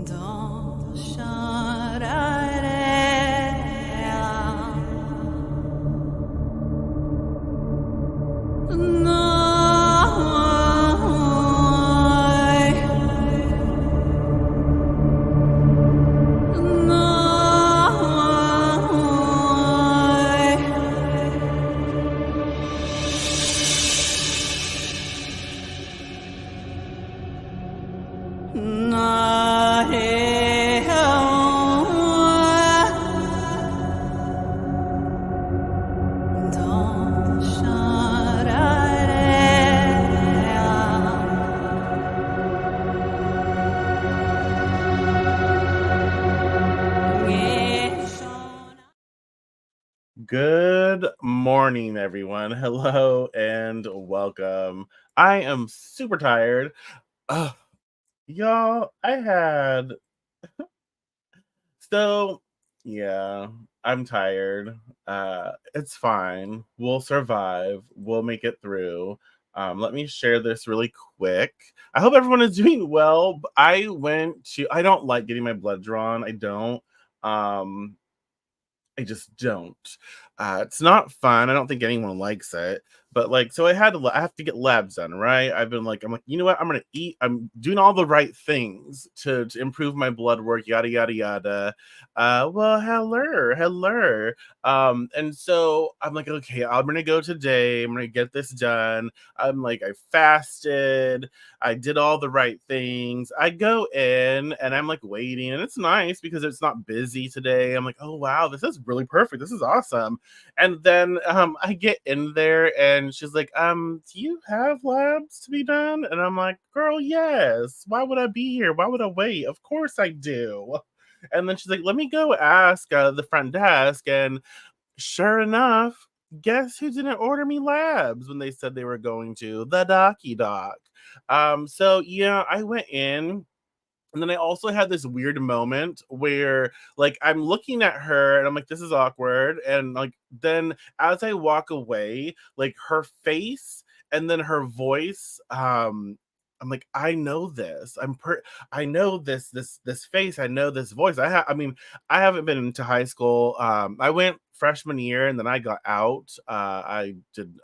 Dans Shararea. Good morning, everyone. Hello and welcome. I am super tired. Ugh, y'all, so yeah, I'm tired. It's fine. We'll survive. We'll make it through. Let me share this really quick. I hope everyone is doing well. I don't like getting my blood drawn. Um, I just don't. It's not fun. I don't think anyone likes it. But like, so I have to get labs done, right? I'm like, you know what? I'm gonna eat. I'm doing all the right things to improve my blood work, yada yada yada. Well, hello. And so I'm like, okay, I'm gonna go today. I'm gonna get this done. I'm like, I fasted. I did all the right things. I go in and I'm like waiting, and it's nice because it's not busy today. I'm like, oh wow, this is really perfect. This is awesome. And then I get in there and she's like, do you have labs to be done? And I'm like, girl, yes. Why would I be here? Why would I wait? Of course I do. And then she's like, let me go ask the front desk. And sure enough, guess who didn't order me labs when they said they were going to? The Docky Doc. So yeah, I went in, and then I also had this weird moment where like I'm looking at her and I'm like, this is awkward. And like then as I walk away, like her face and then her voice, I'm like, I know this. I know this face. I know this voice. I haven't been into high school. I went freshman year and then I got out. I did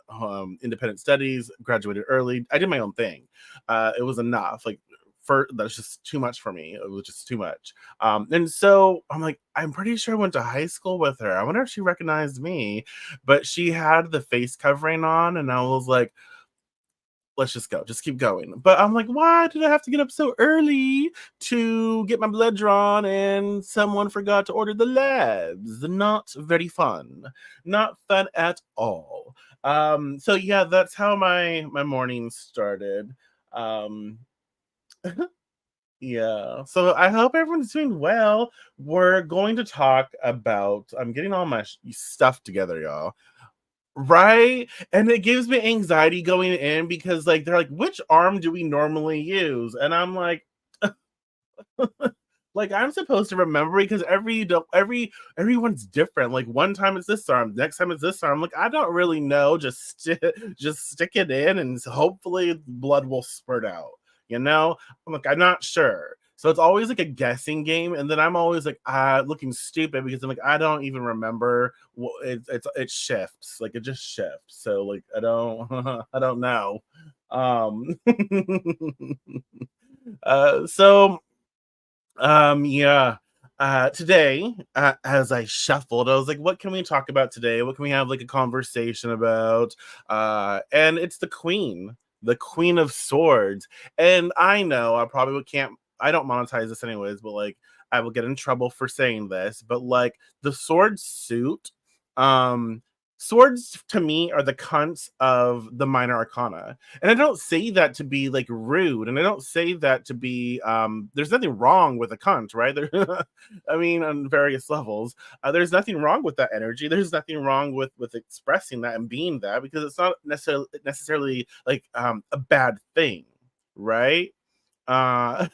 independent studies, graduated early. I did my own thing. It was enough. Like that's just too much for me. It was just too much. And so I'm like, I'm pretty sure I went to high school with her. I wonder if she recognized me, but she had the face covering on, and I was like, let's just go, just keep going. But I'm like, why did I have to get up so early to get my blood drawn? And someone forgot to order the labs. Not very fun. Not fun at all. So yeah, that's how my morning started. Um, Yeah. So I hope everyone's doing well. We're going to talk about I'm getting all my stuff together, y'all. Right? And it gives me anxiety going in because like they're like, which arm do we normally use? And I'm like I'm supposed to remember because everyone's different. Like one time it's this arm, next time it's this arm. Like I don't really know. Just stick it in and hopefully blood will spurt out. You know, I'm like I'm not sure. So it's always like a guessing game, and then I'm always like looking stupid because I'm like I don't even remember. It shifts, like it just shifts. So like I don't I don't know. Um, so yeah. Today, as I shuffled, I was like, what can we talk about today? What can we have like a conversation about? And it's the Queen of Swords. And I know I probably can't, I don't monetize this anyways, but like I will get in trouble for saying this, but like the sword suit, um, swords to me are the cunts of the minor arcana. And I don't say that to be like rude, and I don't say that to be there's nothing wrong with a cunt, right? There, I mean, on various levels, there's nothing wrong with that energy. There's nothing wrong with expressing that and being that because it's not necessarily like a bad thing, right? uh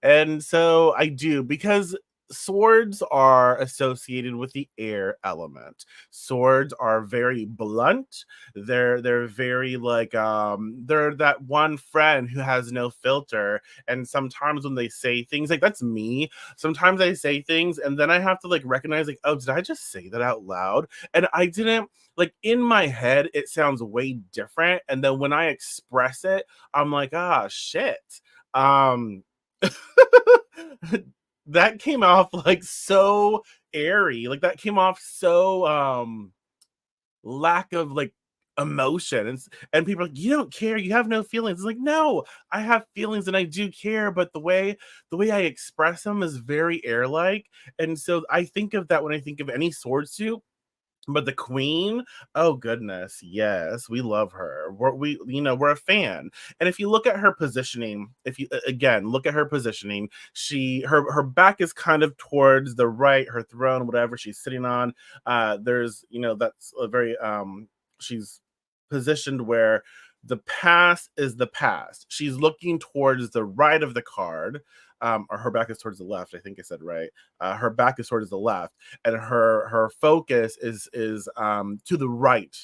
and so I do because swords are associated with the air element. Swords are very blunt. They're very like they're that one friend who has no filter. And sometimes when they say things like that's me, sometimes I say things and then I have to like recognize like, oh, did I just say that out loud? And I didn't like in my head it sounds way different. And then when I express it, I'm like, ah shit. Um that came off like so airy. Like that came off so lack of like emotion. And people are like, you don't care, you have no feelings. It's like, no, I have feelings and I do care, but the way I express them is very air-like. And so I think of that when I think of any sword suit. But the queen, oh goodness, yes, we love her. We're a fan. And if you look at her positioning, if you again look at her positioning, her back is kind of towards the right, her throne, whatever she's sitting on. There's that's a very she's positioned where the past is the past. She's looking towards the right of the card. Or her back is towards the left. I think I said right. Her back is towards the left and her focus is to the right.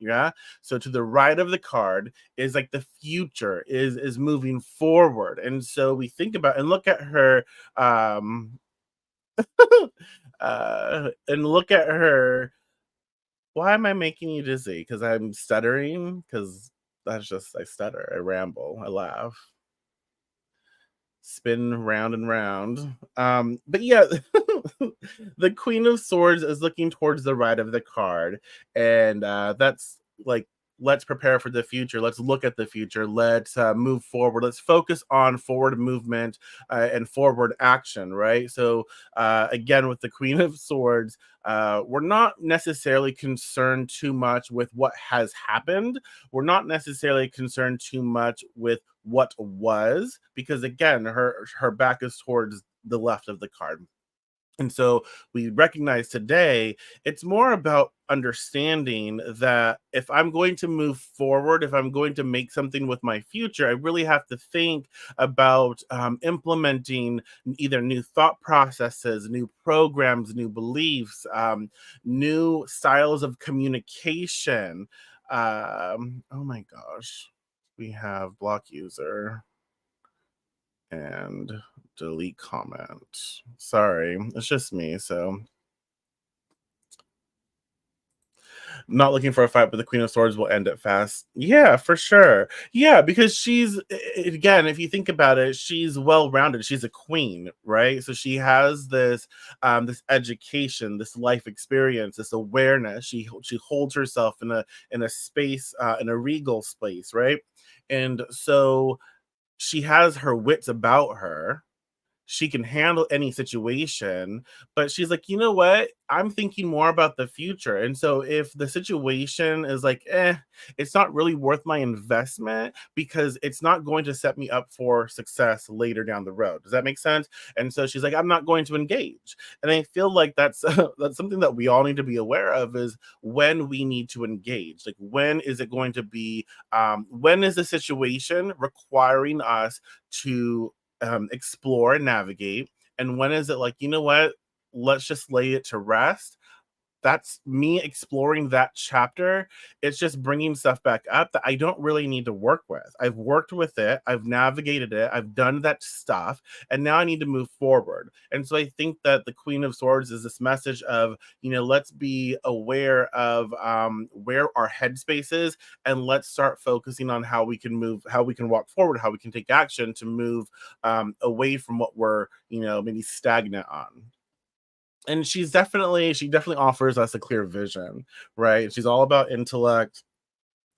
Yeah, so to the right of the card is like the future is moving forward. And so we think about and look at her and look at her. Why am I making you dizzy? Because I'm stuttering. Because that's just I stutter, I ramble, I laugh, spin round and round. But yeah, the Queen of Swords is looking towards the right of the card, and that's like let's prepare for the future. Let's look at the future. Let's move forward. Let's focus on forward movement and forward action. Right. So again, with the Queen of Swords. We're not necessarily concerned too much with what has happened. We're not necessarily concerned too much with what was because again her back is towards the left of the card. And so we recognize today it's more about understanding that if I'm going to move forward, if I'm going to make something with my future, I really have to think about implementing either new thought processes, new programs, new beliefs, new styles of communication. Oh my gosh, we have block user and delete comment. Sorry, it's just me. So, not looking for a fight, but the Queen of Swords will end it fast. Yeah, for sure. Yeah, because again, if you think about it, she's well rounded. She's a queen, right? So she has this education, this life experience, this awareness. She holds herself in a space, in a regal space, right? And so she has her wits about her. She can handle any situation, but she's like, you know what? I'm thinking more about the future. And so if the situation is like, it's not really worth my investment because it's not going to set me up for success later down the road. Does that make sense? And so she's like, I'm not going to engage. And I feel like that's that's something that we all need to be aware of is when we need to engage. Like when is it going to be when is the situation requiring us to explore and navigate? And when is it like, you know what? Let's just lay it to rest. That's me exploring that chapter. It's just bringing stuff back up that I don't really need to work with. I've worked with it, I've navigated it, I've done that stuff, and now I need to move forward. And so I think that the Queen of Swords is this message of, let's be aware of where our headspace is, and let's start focusing on how we can move, how we can walk forward, how we can take action to move away from what we're, maybe stagnant on. And she definitely offers us a clear vision, right? She's all about intellect,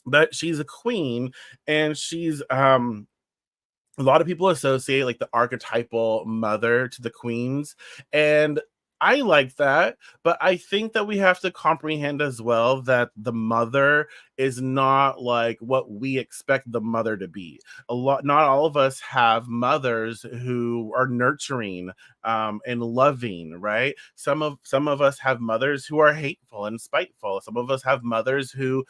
but she's a queen, and she's a lot of people associate like the archetypal mother to the queens, and I like that, but I think that we have to comprehend as well that the mother is not like what we expect the mother to be. Not all of us have mothers who are nurturing, and loving, right? Some of us have mothers who are hateful and spiteful. Some of us have mothers who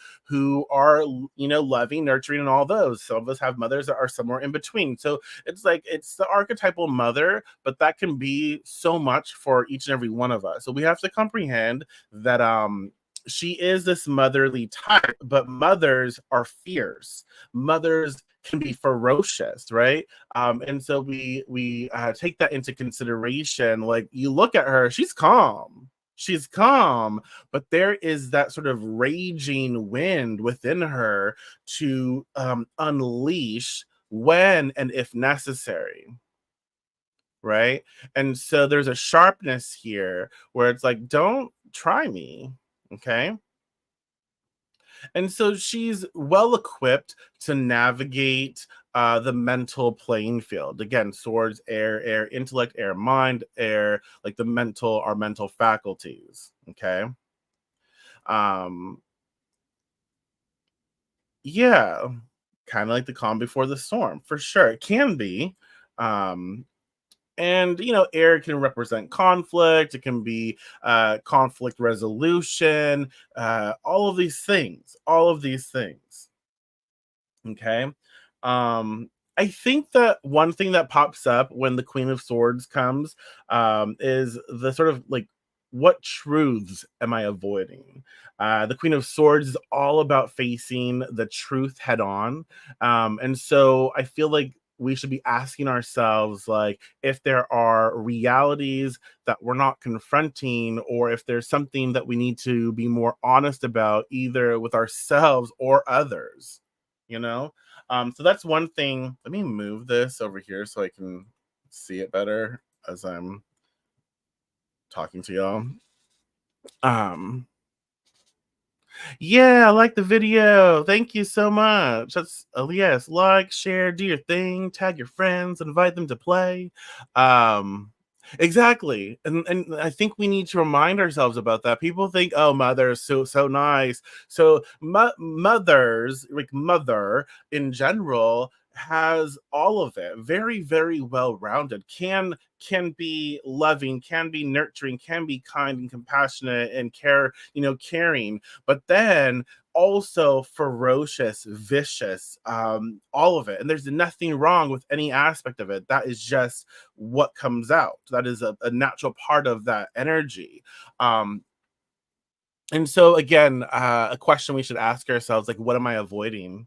are, loving, nurturing, and all those. Some of us have mothers that are somewhere in between. So it's like it's the archetypal mother, but that can be so much for each and every one of us. So we have to comprehend that she is this motherly type, but mothers are fierce. Mothers can be ferocious, right? And so we take that into consideration. Like you look at her, she's calm, but there is that sort of raging wind within her to unleash when and if necessary, right? And so there's a sharpness here where it's like, don't try me, okay? And so she's well equipped to navigate the mental playing field. Again, swords, air, intellect, air, mind, air, like our mental faculties. Okay. Um, yeah, kind of like the calm before the storm, for sure. It can be. Um, and air can represent conflict. It can be conflict resolution. All of these things. Okay. I think that one thing that pops up when the Queen of Swords comes, is the sort of like, what truths am I avoiding? The Queen of Swords is all about facing the truth head on. And so I feel like we should be asking ourselves, like, if there are realities that we're not confronting, or if there's something that we need to be more honest about, either with ourselves or others, you know? So that's one thing. Let me move this over here so I can see it better as I'm talking to y'all. Um, yeah, I like the video. Thank you so much. That's yes, like, share, do your thing, tag your friends, invite them to play. Exactly. And I think we need to remind ourselves about that. People think, oh, mother is so nice. So mothers, like mother in general, has all of it. Very, very well rounded. Can be loving, can be nurturing, can be kind and compassionate and caring, but then also ferocious, vicious, all of it. And there's nothing wrong with any aspect of it. That is just what comes out. That is a natural part of that energy. Um, and so again, a question we should ask ourselves, like, what am I avoiding?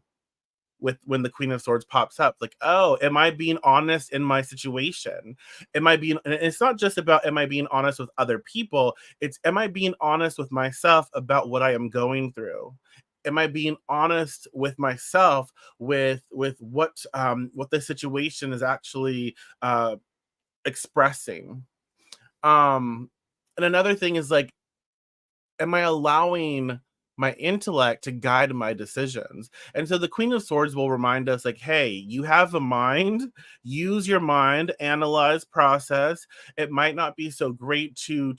With when the Queen of Swords pops up, like, oh, am I being honest in my situation? Am I being and it's not just about, am I being honest with other people? It's, am I being honest with myself about what I am going through? Am I being honest with myself with what the situation is actually expressing? um and another thing is, like, am I allowing my intellect to guide my decisions? And so the Queen of Swords will remind us, like, hey, you have a mind, use your mind, analyze, process. It might not be so great to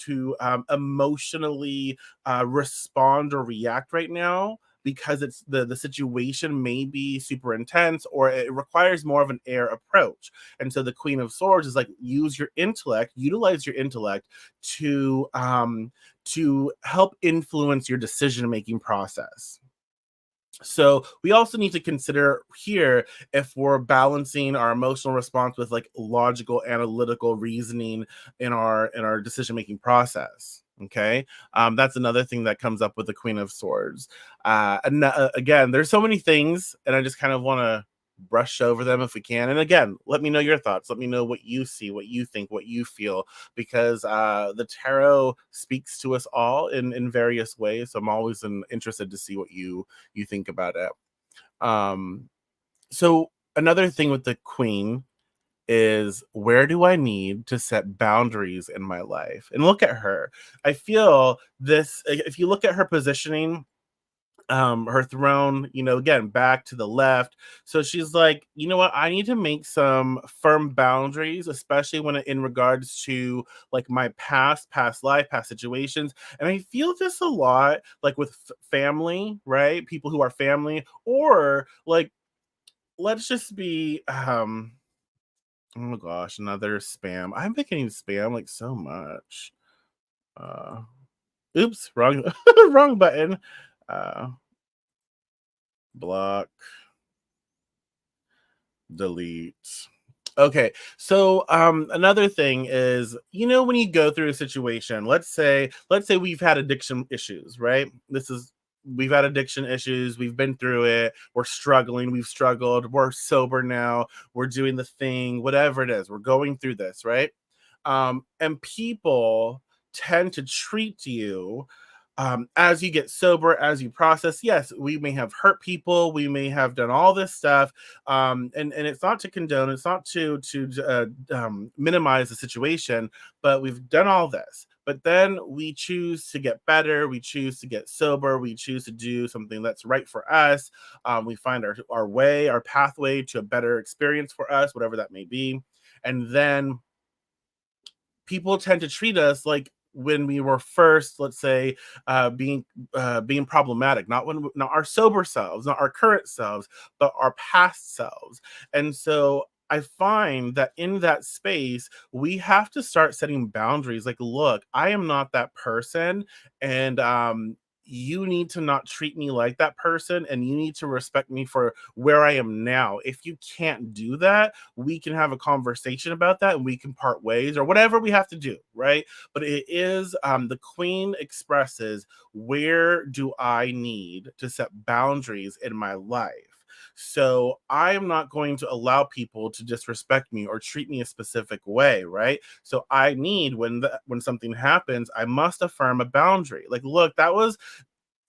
emotionally respond or react right now, because it's the situation may be super intense, or it requires more of an air approach. And so the Queen of Swords is like, use your intellect, utilize your intellect to help influence your decision making process. So we also need to consider here if we're balancing our emotional response with, like, logical, analytical reasoning in our decision making process. Okay. That's another thing that comes up with the Queen of Swords. Again, there's so many things, and I just kind of want to brush over them if we can. And again, let me know your thoughts. Let me know what you see, what you think, what you feel, because the tarot speaks to us all in various ways. So I'm always interested to see what you think about it. Um, so another thing with the Queen is, where do I need to set boundaries in my life? And look at her. I feel this, if you look at her positioning, her throne, again, back to the left. So she's like, you know what, I need to make some firm boundaries, especially when in regards to like my past life, past situations. And I feel this a lot like with family, right? People who are family, or like, let's just be oh my gosh, another spam. I'm getting spam like so much. uh Oops, wrong wrong button. uh Block, delete. Okay. So another thing is, when you go through a situation, let's say we've had addiction issues, right? We've had addiction issues, we've been through it, we're struggling, we've struggled, we're sober now, we're doing the thing, whatever it is, we're going through this, right? And people tend to treat you as you get sober, as you process. Yes, we may have hurt people, we may have done all this stuff, and it's not to condone, it's not to minimize the situation, but we've done all this. But then we choose to get better, we choose to get sober, we choose to do something that's right for us. We find our way, our pathway to a better experience for us, whatever that may be. And then people tend to treat us like when we were first, let's say, being problematic, not our sober selves, not our current selves, but our past selves. And so I find that in that space we have to start setting boundaries. Like, look, I am not that person, and you need to not treat me like that person, and you need to respect me for where I am now. If you can't do that, we can have a conversation about that and we can part ways or whatever we have to do, right? But it is, the queen expresses, where do I need to set boundaries in my life? So I am not going to allow people to disrespect me or treat me a specific way, right? So I need, when something happens, I must affirm a boundary. Like, look, I was,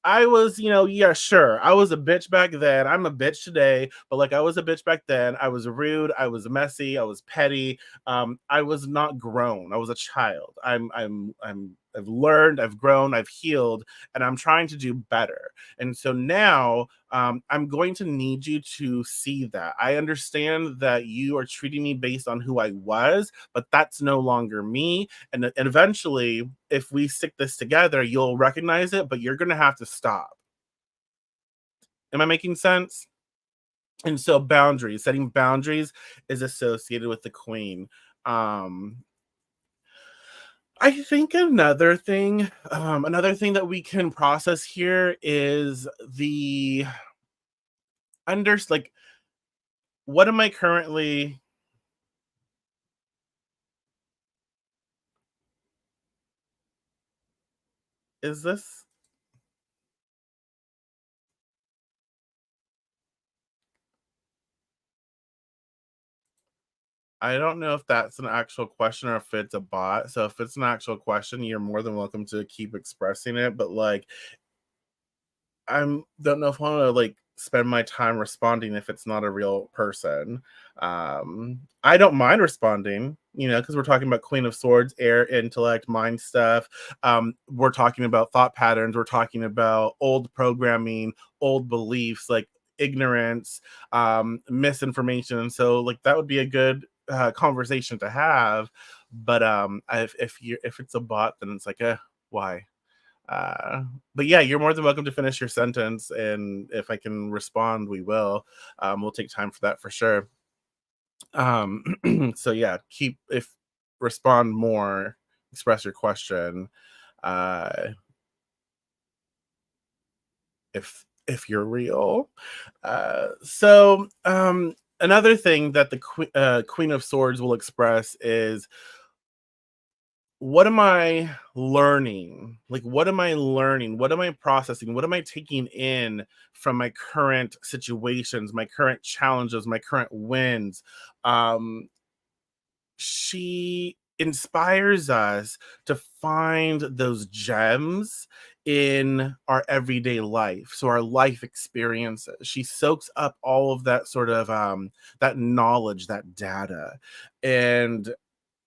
yeah, sure. I was a bitch back then. I'm a bitch today, but like I was a bitch back then. I was rude. I was messy. I was petty. I was not grown. I was a child. I've learned. I've grown. I've healed, and I'm trying to do better. And so now, I'm going to need you to see that. I understand that you are treating me based on who I was, but that's no longer me. And eventually, if we stick this together, you'll recognize it, but you're going to have to stop. Am I making sense? And so boundaries, setting boundaries is associated with the queen. um I think another thing that we can process here is the like, what am I currently, is this, I don't know if that's an actual question or if it's a bot. So if it's an actual question, you're more than welcome to keep expressing it. But like, don't know if I want to like spend my time responding if it's not a real person. I don't mind responding, because we're talking about Queen of Swords, air, intellect, mind stuff. We're talking about thought patterns. We're talking about old programming, old beliefs, like ignorance, misinformation. So like that would be a good conversation to have. But if it's a bot, then it's like, why? Uh, but yeah, you're more than welcome to finish your sentence, and if I can respond, we will. We'll take time for that for sure. Um, so yeah, keep if respond more, express your question. Uh, if you're real. Another thing that the Queen of Swords will express is, what am I learning? Like, what am I learning? What am I processing? What am I taking in from my current situations, my current challenges, my current wins? Um, she inspires us to find those gems in our everyday life. So our life experiences. She soaks up all of that sort of that knowledge, that data. And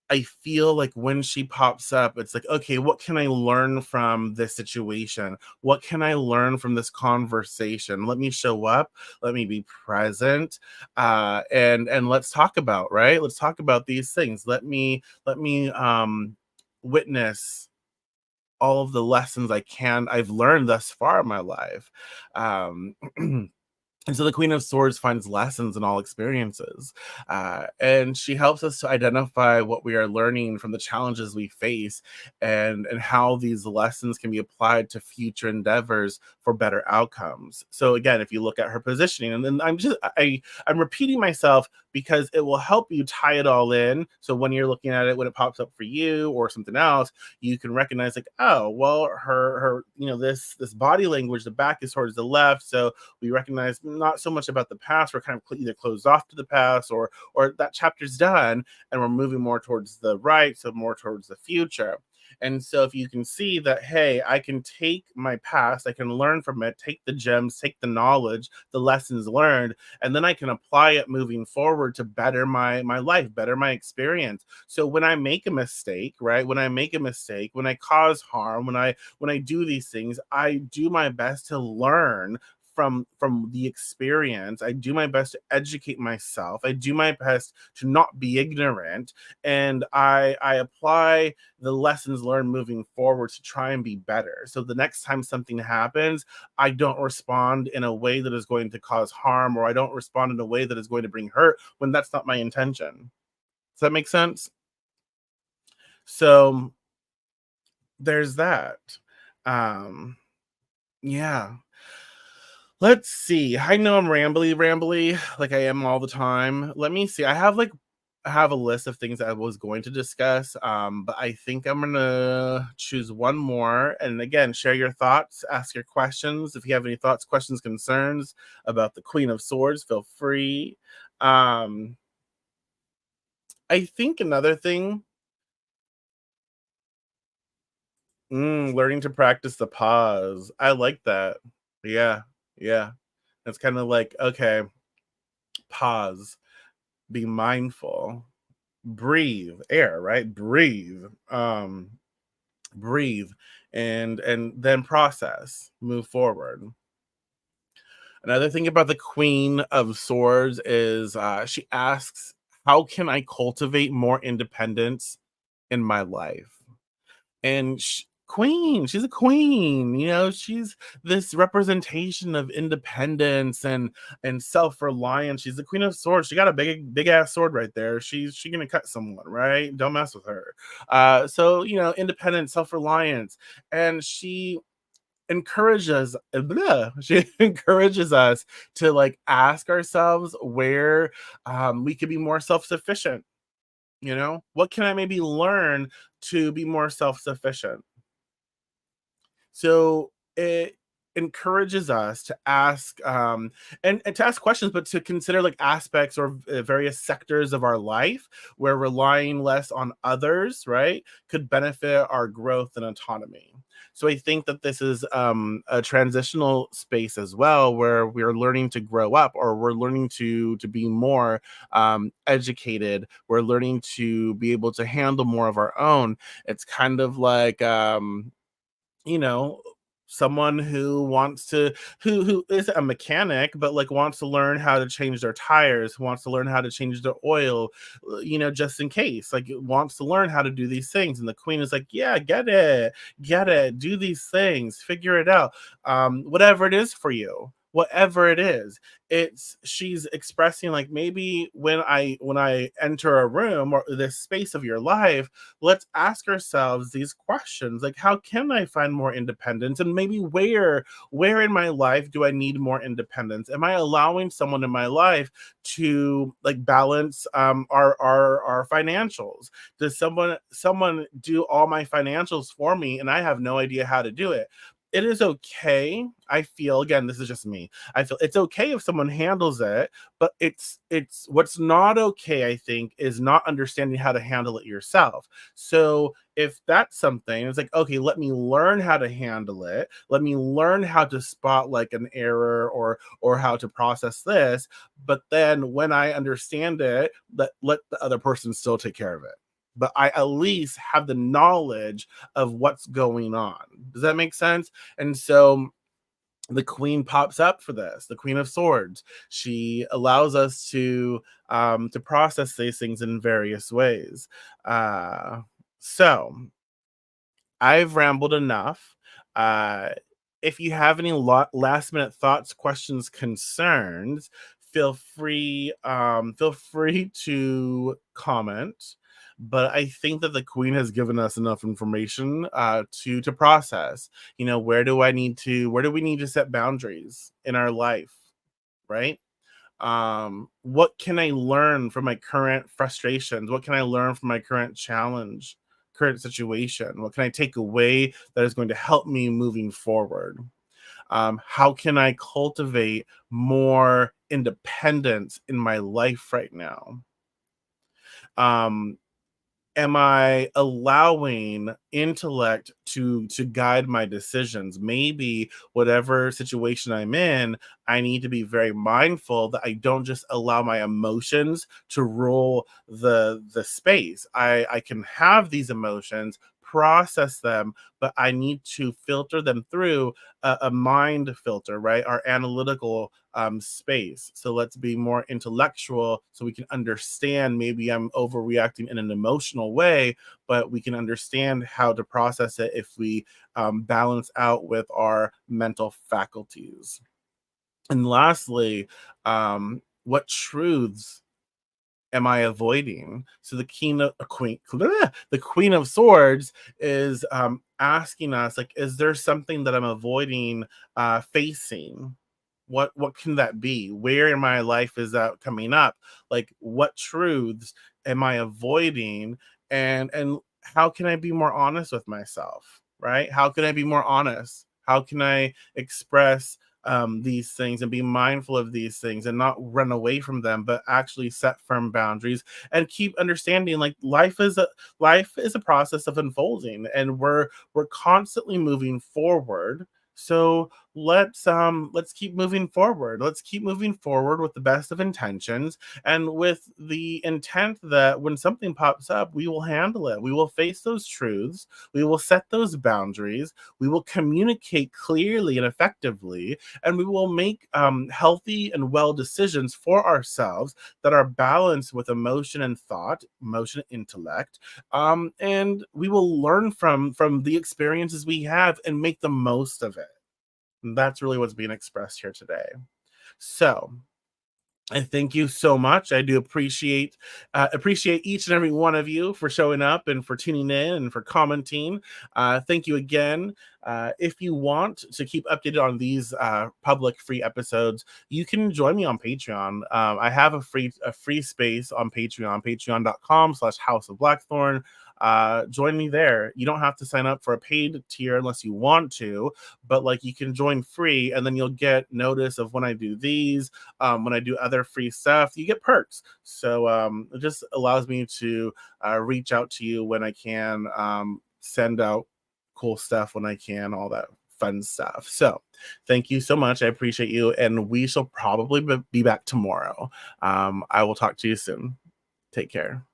I feel like when she pops up, it's like, okay, what can I learn from this situation? What can I learn from this conversation? Let me show up. Let me be present, and let's talk about, right. Let's talk about these things. Let me witness all of the lessons I've learned thus far in my life. Um, And so the Queen of Swords finds lessons in all experiences. And she helps us to identify what we are learning from the challenges we face, and how these lessons can be applied to future endeavors for better outcomes. So again, if you look at her positioning, and then I'm repeating myself because it will help you tie it all in. So when you're looking at it, when it pops up for you or something else, you can recognize like, oh, well, her, this body language, the back is towards the left. So we recognize not so much about the past. We're kind of either closed off to the past, or that chapter's done and we're moving more towards the right, so more towards the future. And so if you can see that, hey, I can take my past, I can learn from it, take the gems, take the knowledge, the lessons learned, and then I can apply it moving forward to better my life, better my experience. So when I make a mistake, right, when I make a mistake, when I cause harm, when I do these things, I do my best to learn from the experience. I do my best to educate myself. I do my best to not be ignorant, and I apply the lessons learned moving forward to try and be better. So the next time something happens, I don't respond in a way that is going to cause harm, or I don't respond in a way that is going to bring hurt when that's not my intention. Does that make sense? So there's that. Um yeah. Let's see. I know I'm rambly, like I am all the time. Let me see. I have a list of things that I was going to discuss, but I think I'm gonna choose one more. And again, share your thoughts, ask your questions. If you have any thoughts, questions, concerns about the Queen of Swords, feel free. Um, I think another thing, learning to practice the pause. I like that. Yeah, yeah. It's kind of like, okay, pause, be mindful, breathe, air, right? Breathe, and then process, move forward. Another thing about the Queen of Swords is, she asks, how can I cultivate more independence in my life? And queen, she's a queen, she's this representation of independence and self-reliance. She's the Queen of Swords. She got a big ass sword right there. She gonna cut someone, right? Don't mess with her. So independence, self-reliance, and she encourages us to like ask ourselves where we could be more self-sufficient. What can I maybe learn to be more self-sufficient? So it encourages us to ask, and to ask questions, but to consider like aspects or various sectors of our life where relying less on others, right, could benefit our growth and autonomy. So I think that this is a transitional space as well, where we're learning to grow up, or we're learning to be more educated. We're learning to be able to handle more of our own. It's kind of like you know someone who wants to who is a mechanic, but like wants to learn how to change their tires, who wants to learn how to change their oil, just in case, like wants to learn how to do these things. And the queen is like, yeah, get it, do these things, figure it out. Whatever it is for you, whatever it is, it's she's expressing like, maybe when I enter a room or this space of your life, let's ask ourselves these questions, like, how can I find more independence, and maybe where in my life do I need more independence? Am I allowing someone in my life to like balance our financials? Does someone do all my financials for me and I have no idea how to do it? It is okay. I feel, again, this is just me. I feel it's okay if someone handles it, but it's what's not okay, I think, is not understanding how to handle it yourself. So if that's something, it's like, okay, let me learn how to handle it. Let me learn how to spot like an error, or how to process this. But then when I understand it, let the other person still take care of it. but I at least have the knowledge of what's going on. Does that make sense? And so the queen pops up for this, the queen of swords. She allows us to process these things in various ways. So I've rambled enough. Uh, if you have any last minute thoughts, questions, concerns, feel free to comment. But I think that the queen has given us enough information to process. You know, where do we need to set boundaries in our life, right? What can I learn from my current frustrations? What can I learn from my current situation? What can I take away that is going to help me moving forward? How can I cultivate more independence in my life right now? um, am I allowing intellect to guide my decisions? Maybe whatever situation I'm in, I need to be very mindful that I don't just allow my emotions to rule the space. I can have these emotions, process them, but I need to filter them through a mind filter, right? Our analytical space. So let's be more intellectual so we can understand. Maybe I'm overreacting in an emotional way, but we can understand how to process it if we balance out with our mental faculties. And lastly, what truths am I avoiding? So the the Queen of Swords is asking us, like, is there something that I'm avoiding facing? What can that be? Where in my life is that coming up? Like, what truths am I avoiding? And how can I be more honest with myself? Right? How can I be more honest? How can I express these things and be mindful of these things and not run away from them, but actually set firm boundaries and keep understanding, like, life is a process of unfolding, and we're constantly moving forward. So let's keep moving forward. Let's keep moving forward with the best of intentions, and with the intent that when something pops up, we will handle it. We will face those truths. We will set those boundaries. We will communicate clearly and effectively, and we will make healthy and well decisions for ourselves that are balanced with emotion and thought, emotion and intellect. And we will learn from the experiences we have and make the most of it. And that's really what's being expressed here today. So I thank you so much. I do appreciate each and every one of you for showing up and for tuning in and for commenting. Thank you again. If you want to keep updated on these public free episodes, you can join me on Patreon. I have a free space on Patreon, patreon.com/House of Blackthorn. Join me there. You don't have to sign up for a paid tier unless you want to, but like, you can join free, and then you'll get notice of when I do these. When I do other free stuff, you get perks. So it just allows me to reach out to you when I can, send out cool stuff when I can, all that fun stuff. So thank you so much. I appreciate you. And we shall probably be back tomorrow. I will talk to you soon. Take care.